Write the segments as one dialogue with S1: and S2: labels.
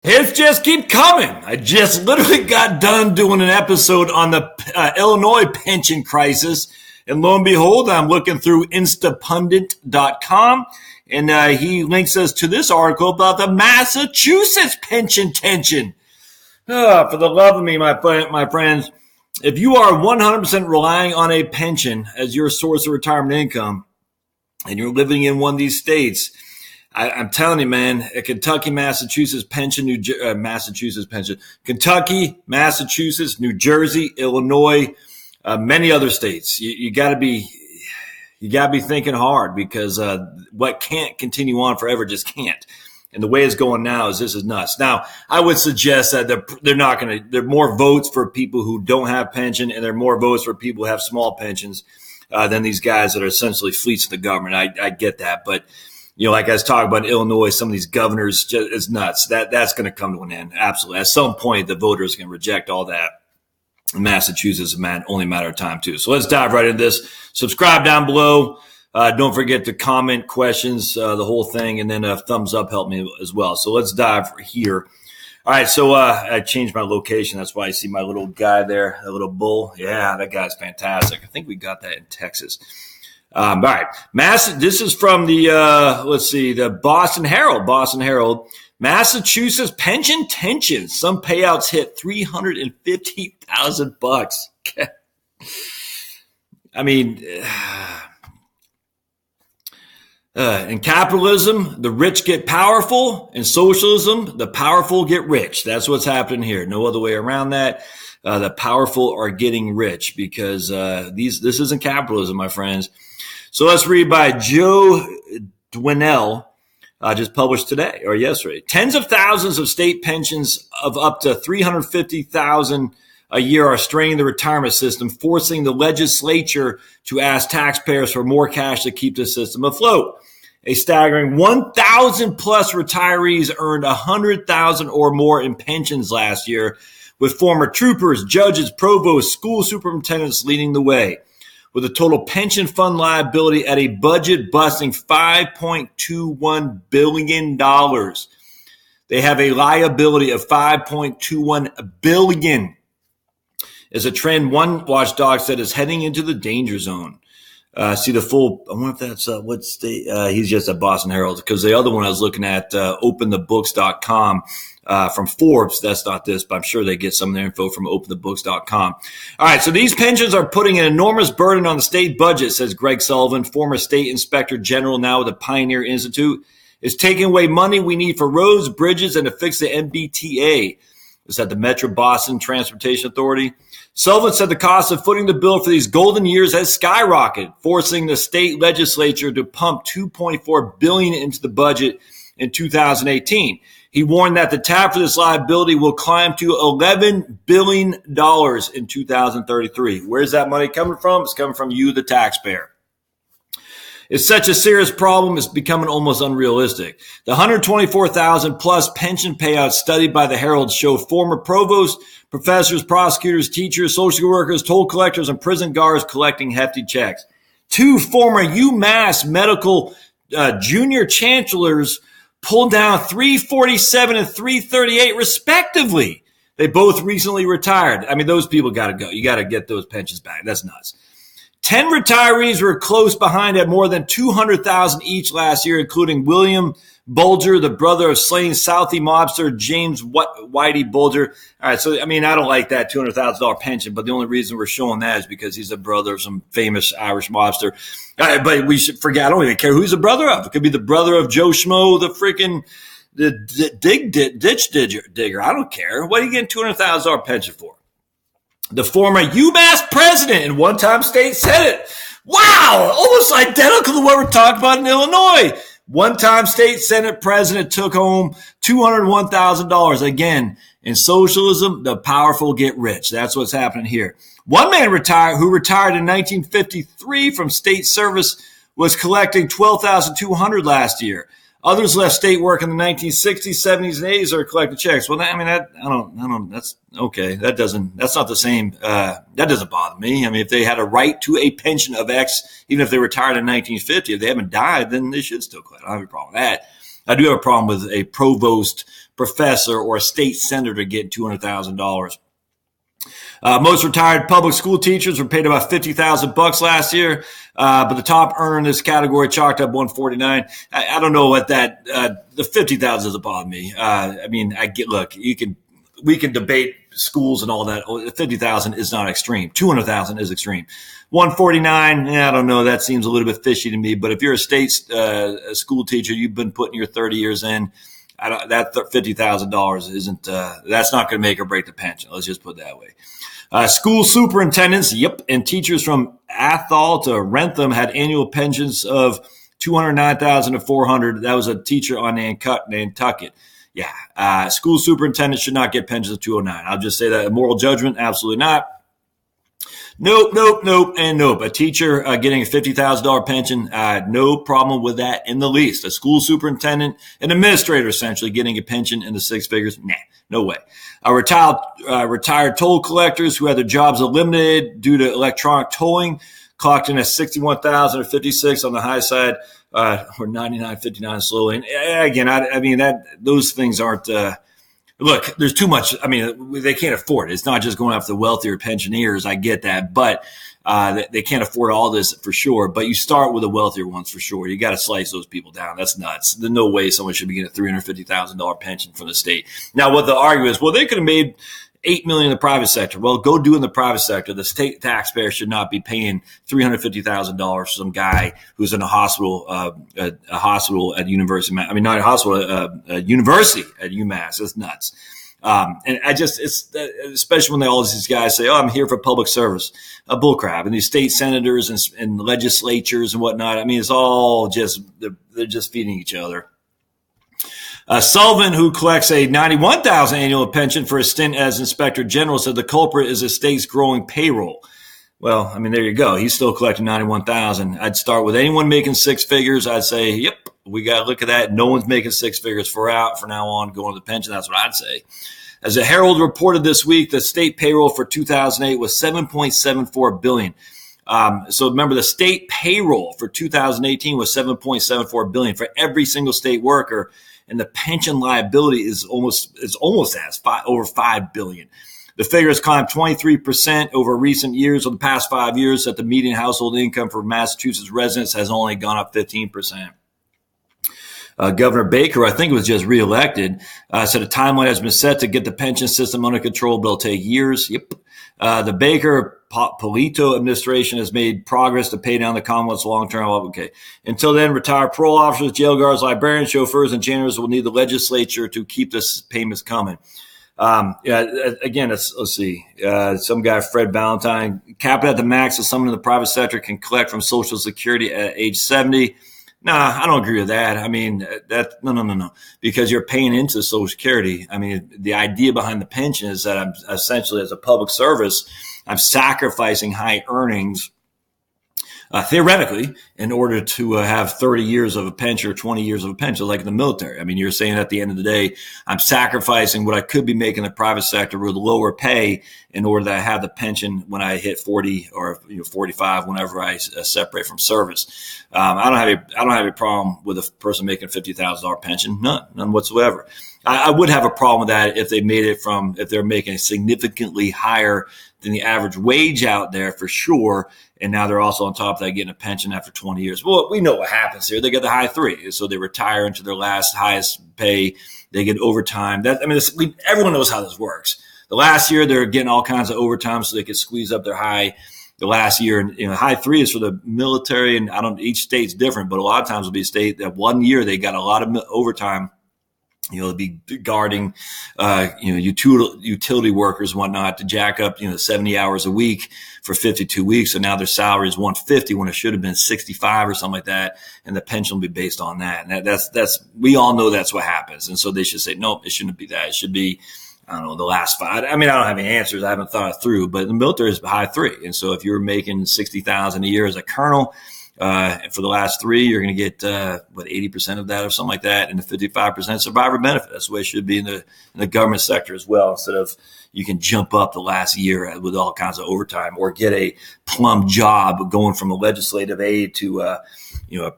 S1: Hits just keep coming. I just literally got done doing an episode on the Illinois pension crisis. And lo and behold, I'm looking through instapundit.com, and he links us to this article about the Massachusetts pension tension. For the love of me, my friends, if you are 100% relying on a pension as your source of retirement income, and you're living in one of these states, I'm telling you, man, a Kentucky, Massachusetts pension, Kentucky, Massachusetts, New Jersey, Illinois, many other states. You gotta be thinking hard, because what can't continue on forever just can't. And the way it's going now this is nuts. Now, I would suggest that there are more votes for people who don't have pension, and there are more votes for people who have small pensions than these guys that are essentially fleets of the government. I get that, but like I was talking about in Illinois, some of these governors, it's nuts. That's going to come to an end. Absolutely. At some point, the voters can reject all that. In Massachusetts, only a matter of time, too. So let's dive right into this. Subscribe down below. Don't forget to comment questions, the whole thing, and then a thumbs up help me as well. So let's dive here. All right, so I changed my location. That's why you see my little guy there, that little bull. Yeah, that guy's fantastic. I think we got that in Texas. All right, this is from the the Boston Herald. Massachusetts pension tension. Some payouts hit $350,000. I mean, in capitalism, the rich get powerful. In socialism, the powerful get rich. That's what's happening here. No other way around that. The powerful are getting rich because this isn't capitalism, my friends. So let's read by Joe Dwinell, just published today or yesterday. Tens of thousands of state pensions of up to $350,000 a year are straining the retirement system, forcing the legislature to ask taxpayers for more cash to keep the system afloat. A staggering 1,000 plus retirees earned $100,000 or more in pensions last year, with former troopers, judges, provosts, school superintendents leading the way, with a total pension fund liability at a budget-busting $5.21 billion. They have a liability of $5.21 billion. Is a trend one watchdog said is heading into the danger zone. See the full, I wonder if that's, what state, he's just at Boston Herald, because the other one I was looking at, openthebooks.com, from Forbes. That's not this, but I'm sure they get some of their info from openthebooks.com. All right. So these pensions are putting an enormous burden on the state budget, says Greg Sullivan, former state inspector general, now with the Pioneer Institute. It's taking away money we need for roads, bridges, and to fix the MBTA. Is that the Metro Boston Transportation Authority? Sullivan said the cost of footing the bill for these golden years has skyrocketed, forcing the state legislature to pump $2.4 billion into the budget in 2018. He warned that the tab for this liability will climb to $11 billion in 2033. Where's that money coming from? It's coming from you, the taxpayer. It's such a serious problem, it's becoming almost unrealistic. The 124,000 plus pension payouts studied by the Herald show former provosts, professors, prosecutors, teachers, social workers, toll collectors, and prison guards collecting hefty checks. Two former UMass medical junior chancellors pulled down $347 and $338 respectively. They both recently retired. I mean, those people got to go. You got to get those pensions back. That's nuts. 10 retirees were close behind at more than $200,000 each last year, including William Bulger, the brother of slain Southie mobster James Whitey Bulger. All right, so, I mean, I don't like that $200,000 pension, but the only reason we're showing that is because he's a brother of some famous Irish mobster. All right, but we should forget, I don't even care who he's the brother of. It could be the brother of Joe Schmo, the ditch digger. I don't care. What are you getting $200,000 pension for? The former UMass president and one-time state senate. Wow, almost identical to what we're talking about in Illinois. One-time state senate president took home $201,000. Again, in socialism, the powerful get rich. That's what's happening here. One man who retired in 1953 from state service was collecting $12,200 last year. Others left state work in the 1960s, 70s, and 80s or collected checks. Well, I mean, I don't, that's okay. That's not the same. That doesn't bother me. I mean, if they had a right to a pension of X, even if they retired in 1950, if they haven't died, then they should still collect. I don't have a problem with that. I do have a problem with a provost professor or a state senator getting $200,000. Most retired public school teachers were paid about $50,000 last year, but the top earner in this category chalked up 149. I don't know what that the 50,000 doesn't bother me. I mean, look, we can debate schools and all that. 50,000 is not extreme. 200,000 is extreme. 149, I don't know. That seems a little bit fishy to me. But if you're a state school teacher, you've been putting your 30 years in. That $50,000 isn't. That's not going to make or break the pension. Let's just put it that way. School superintendents, and teachers from Athol to Rentham had annual pensions of $209,000 to $400,000. That was a teacher on Nantucket. Yeah, school superintendents should not get pensions of $209,000. I'll just say that. A moral judgment, absolutely not. Nope, and nope. A teacher getting a $50,000 pension, no problem with that in the least. A school superintendent, an administrator essentially getting a pension in the six figures, nah, no way. Retired toll collectors who had their jobs eliminated due to electronic tolling clocked in at $61,000 or $56,000 on the high side, or $99.59 slowly. And again, I mean those things aren't. Look, there's too much. I mean, they can't afford it. It's not just going after the wealthier pensioners. I get that, but they can't afford all this for sure. But you start with the wealthier ones for sure. You got to slice those people down. That's nuts. There's no way someone should be getting a $350,000 pension from the state. Now, what they'll argue is, well, they could have made $8 million in the private sector. Well, go do in the private sector. The state taxpayer should not be paying $350,000 for some guy who's in a hospital at university. I mean, not a hospital, a university at UMass. That's nuts. And it's especially when all these guys say, "Oh, I'm here for public service," bullcrap. And these state senators and legislatures and whatnot. I mean, it's all just they're just feeding each other. Sullivan, who collects a $91,000 annual pension for a stint as inspector general, said the culprit is the state's growing payroll. Well, I mean, there you go. He's still collecting $91,000. I'd start with anyone making six figures. I'd say, yep, we got to look at that. No one's making six figures for now on going to the pension. That's what I'd say. As the Herald reported this week, the state payroll for 2008 was $7.74 billion. So remember, the state payroll for 2018 was $7.74 billion for every single state worker. And the pension liability is almost over $5 billion. The figure has climbed 23% over recent years. Over the past 5 years, that the median household income for Massachusetts residents has only gone up 15%. Governor Baker, I think it was just reelected, said a timeline has been set to get the pension system under control, but it'll take years. Yep. The Baker-Polito administration has made progress to pay down the Commonwealth's long-term. Okay. Until then, retired parole officers, jail guards, librarians, chauffeurs, and janitors will need the legislature to keep this payments coming. Again, let's see. Some guy, Fred Valentine, cap it at the max that someone in the private sector can collect from Social Security at age 70. Nah, I don't agree with that. I mean, no. Because you're paying into Social Security. I mean, the idea behind the pension is that I'm essentially, as a public service, I'm sacrificing high earnings, theoretically, in order to have 30 years of a pension or 20 years of a pension, like in the military. I mean, you're saying at the end of the day, I'm sacrificing what I could be making in the private sector with lower pay in order that I have the pension when I hit 40 or 45, whenever I separate from service. I don't have a problem with a person making a $50,000 pension. None whatsoever. I would have a problem with that if they made it if they're making significantly higher than the average wage out there for sure. And now they're also on top of that getting a pension after 20 years. Well, we know what happens here. They get the high three. So they retire into their last highest pay. They get overtime. Everyone knows how this works. The last year they're getting all kinds of overtime so they could squeeze up their high. The last year, and high three is for the military, and each state's different, but a lot of times it'll be a state that 1 year they got a lot of overtime. They'll be guarding, utility workers and whatnot to jack up, 70 hours a week for 52 weeks. So now their salary is 150 when it should have been 65 or something like that. And the pension will be based on that. And we all know that's what happens. And so they should say, nope, it shouldn't be that. It should be, I don't know, the last five. I mean, I don't have any answers. I haven't thought it through, but the military is high three. And so if you're making $60,000 a year as a colonel, For the last 3, you're going to get 80% of that or something like that, and the 55% survivor benefit. That's the way it should be in the government sector as well. Instead of you can jump up the last year with all kinds of overtime, or get a plum job going from a legislative aide to a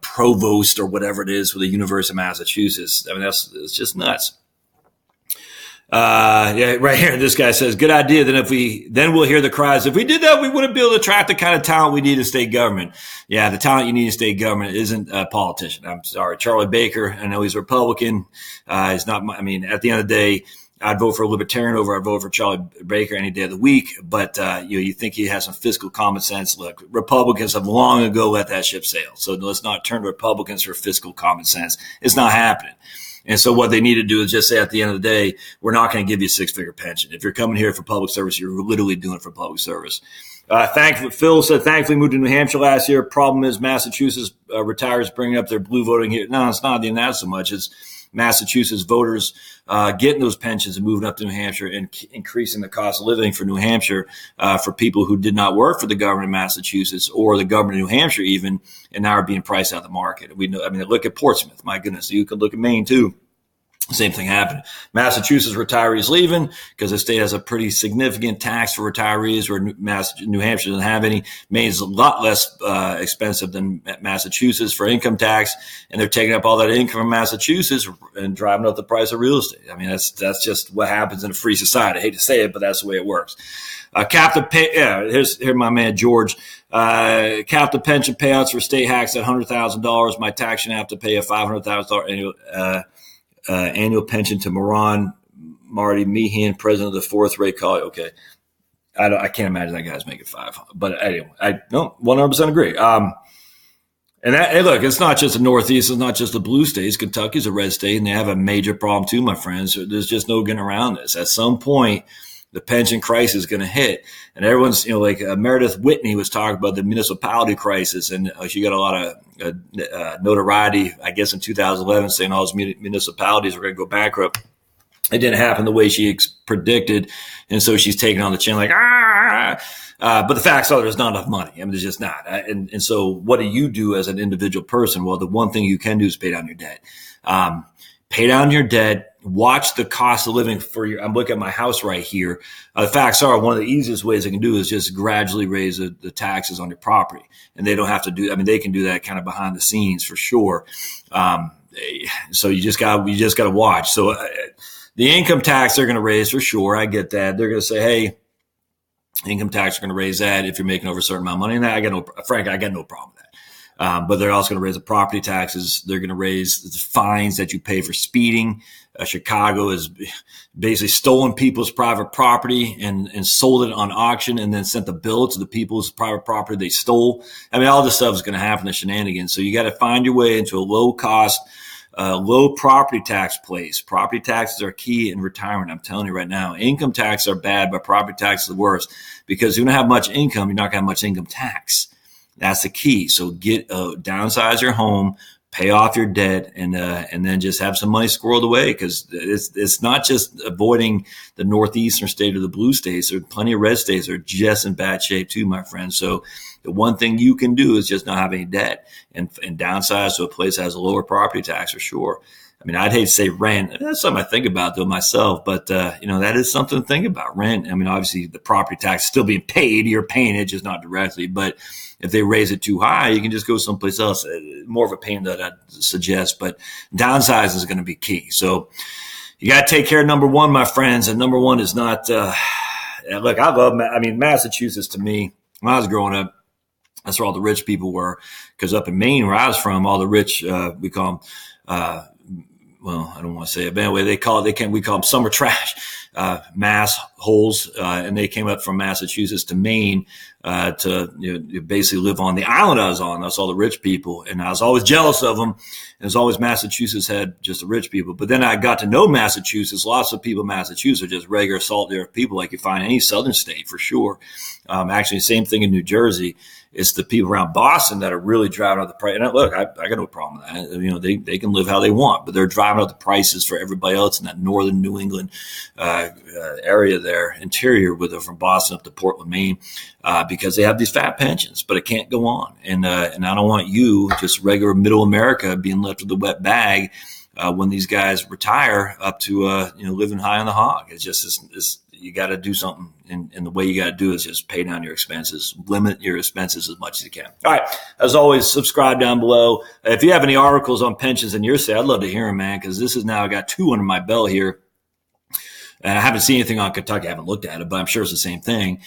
S1: provost or whatever it is with the University of Massachusetts. I mean, it's just nuts. Yeah, right here. This guy says, good idea. Then we'll hear the cries. If we did that, we wouldn't be able to attract the kind of talent we need in state government. Yeah, the talent you need in state government isn't a politician. I'm sorry. Charlie Baker, I know he's a Republican. He's not, at the end of the day, I'd vote for a libertarian over I'd vote for Charlie Baker any day of the week. But, you think he has some fiscal common sense. Look, Republicans have long ago let that ship sail. So let's not turn to Republicans for fiscal common sense. It's not happening. And so what they need to do is just say at the end of the day, we're not going to give you a 6-figure pension. If you're coming here for public service, you're literally doing it for public service. Phil said, thankfully moved to New Hampshire last year. Problem is Massachusetts retirees bringing up their blue voting here. No, it's not even that so much. It's Massachusetts voters getting those pensions and moving up to New Hampshire and increasing the cost of living for New Hampshire for people who did not work for the government of Massachusetts or the government of New Hampshire even, and now are being priced out of the market. We know. Look at Portsmouth. My goodness, you could look at Maine too. Same thing happened. Massachusetts retirees leaving because the state has a pretty significant tax for retirees, where New Hampshire doesn't have any. Maine's a lot less expensive than Massachusetts for income tax, and they're taking up all that income from Massachusetts and driving up the price of real estate. That's just what happens in a free society. I hate to say it, but that's the way it works. Here's my man George. Cap the pension payouts for state hacks at $100,000. My tax shouldn't have to pay a $500,000 annual pension to Moran Marty Meehan, president of the 4th rate college. Okay. I can't imagine that guy's making 500, but anyway, I don't 100% agree. Look, it's not just the Northeast. It's not just the blue states. Kentucky's a red state, and they have a major problem too, my friends. There's just no getting around this. At some point, the pension crisis is going to hit, and everyone's, Meredith Whitney was talking about the municipality crisis, and she got a lot of notoriety, I guess, in 2011, saying all those municipalities were going to go bankrupt. It didn't happen the way she predicted, and so she's taking on the chin like, but the facts are there's not enough money. There's just not. And so what do you do as an individual person? Well, the one thing you can do is pay down your debt. Pay down your debt. Watch the cost of living I'm looking at my house right here. The facts are one of the easiest ways they can do is just gradually raise the taxes on your property. And they don't have to they can do that kind of behind the scenes for sure. So you just got to watch. So the income tax they're going to raise for sure. I get that. They're going to say, hey, income tax are going to raise that if you're making over a certain amount of money. And I got no problem with that. But they're also going to raise the property taxes. They're going to raise the fines that you pay for speeding. Chicago has basically stolen people's private property and sold it on auction and then sent the bill to the people's private property they stole. All this stuff is going to happen, the shenanigans. So you got to find your way into a low cost, low property tax place. Property taxes are key in retirement. I'm telling you right now, income taxes are bad, but property taxes are the worst, because you don't have much income. You're not going to have much income tax. That's the key. So downsize your home, pay off your debt, and then just have some money squirreled away, because it's not just avoiding the northeastern state or the blue states. There are plenty of red states that are just in bad shape too, my friends. So the one thing you can do is just not have any debt and downsize to a place that has a lower property tax for sure. I'd hate to say rent. That's something I think about though myself, but that is something to think about. Rent. Obviously the property tax is still being paid. You're paying it, just not directly. But if they raise it too high, you can just go someplace else. More of a pain that I'd suggest, but downsize is going to be key. So you got to take care of number one, my friends. And number one is not, look, Massachusetts to me, when I was growing up, that's where all the rich people were. Because up in Maine, where I was from, all the rich, we call them, I don't want to say it, but anyway, we call them summer trash, mass holes. And they came up from Massachusetts to Maine, to basically live on the island I was on. That's all the rich people. And I was always jealous of them. And as always, Massachusetts had just the rich people. But then I got to know Massachusetts. Lots of people in Massachusetts are just regular salty people like you find in any southern state for sure. Actually, same thing in New Jersey. It's the people around Boston that are really driving up the price. And look, I got no problem with that. They can live how they want, but they're driving up the prices for everybody else in that northern New England area there. their interior with them from Boston up to Portland, Maine, because they have these fat pensions, but it can't go on. And I don't want you, just regular middle America, being left with a wet bag when these guys retire up to, living high on the hog. It's just, you got to do something. And the way you got to do is just pay down your expenses, limit your expenses as much as you can. All right. As always, subscribe down below. If you have any articles on pensions in your state, I'd love to hear them, man, because this is now, I got 2 under my belt here. And I haven't seen anything on Kentucky. I haven't looked at it, but I'm sure it's the same thing.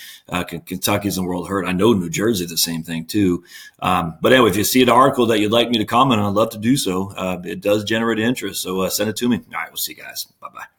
S1: Kentucky's in world hurt. I know New Jersey the same thing too. But anyway, if you see an article that you'd like me to comment on, I'd love to do so. It does generate interest. So send it to me. All right. We'll see you guys. Bye-bye.